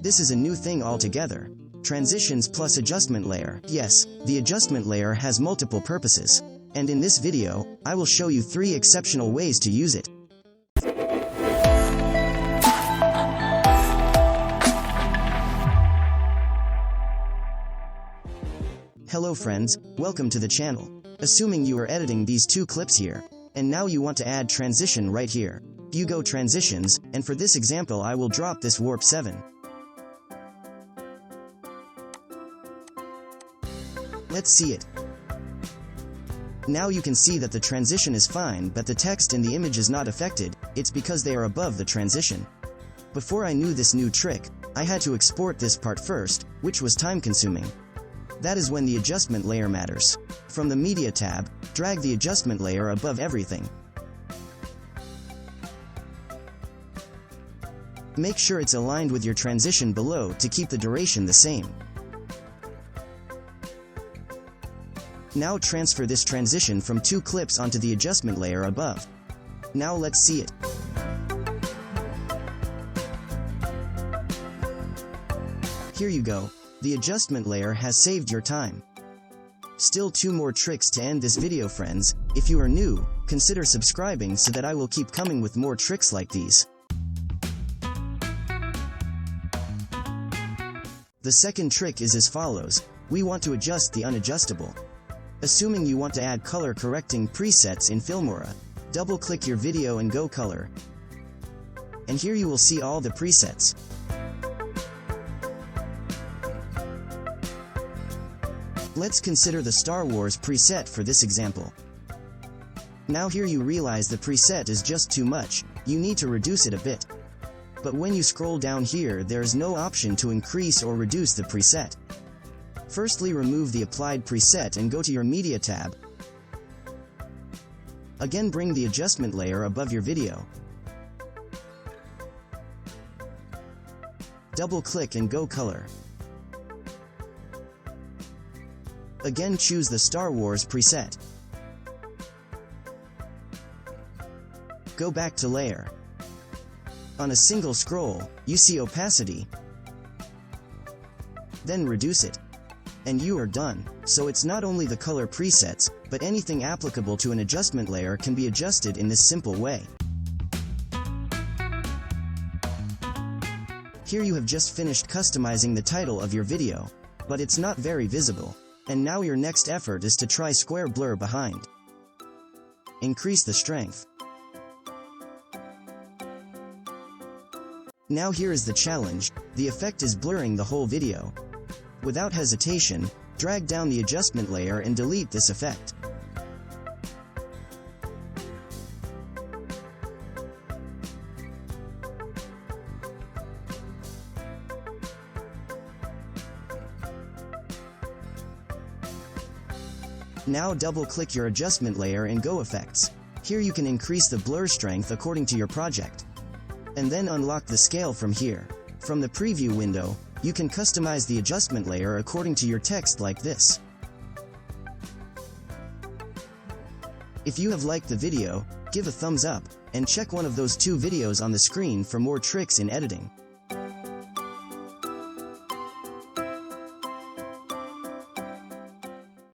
This is a new thing altogether. Transitions plus adjustment layer. Yes, the adjustment layer has multiple purposes. And in this video, I will show you 3 exceptional ways to use it. Hello friends, welcome to the channel. Assuming you are editing these 2 clips here, and now you want to add transition right here. You go transitions, and for this example I will drop this warp 7. Let's see it. Now you can see that the transition is fine, but the text in the image is not affected. It's because they are above the transition. Before I knew this new trick, I had to export this part first, which was time consuming. That is when the adjustment layer matters. From the Media tab, drag the adjustment layer above everything. Make sure it's aligned with your transition below to keep the duration the same. Now transfer this transition from 2 clips onto the adjustment layer above. Now let's see it. Here you go. The adjustment layer has saved your time. Still 2 more tricks to end this video, friends. If you are new, consider subscribing so that I will keep coming with more tricks like these. The second trick is as follows. We want to adjust the unadjustable. Assuming you want to add color correcting presets in Filmora, double-click your video and go color. And here you will see all the presets. Let's consider the Star Wars preset for this example. Now here you realize the preset is just too much, you need to reduce it a bit. But when you scroll down here, there is no option to increase or reduce the preset. Firstly, remove the applied preset and go to your Media tab. Again, bring the adjustment layer above your video. Double-click and go color. Again, choose the Star Wars preset. Go back to layer. On a single scroll, you see opacity. Then reduce it. And you are done. So it's not only the color presets, but anything applicable to an adjustment layer can be adjusted in this simple way. Here you have just finished customizing the title of your video, but it's not very visible. And now your next effort is to try square blur behind. Increase the strength. Now here is the challenge. The effect is blurring the whole video. Without hesitation, drag down the adjustment layer and delete this effect. Now double-click your adjustment layer and go effects. Here you can increase the blur strength according to your project. And then unlock the scale from here. From the preview window, you can customize the adjustment layer according to your text like this. If you have liked the video, give a thumbs up, and check one of those 2 videos on the screen for more tricks in editing.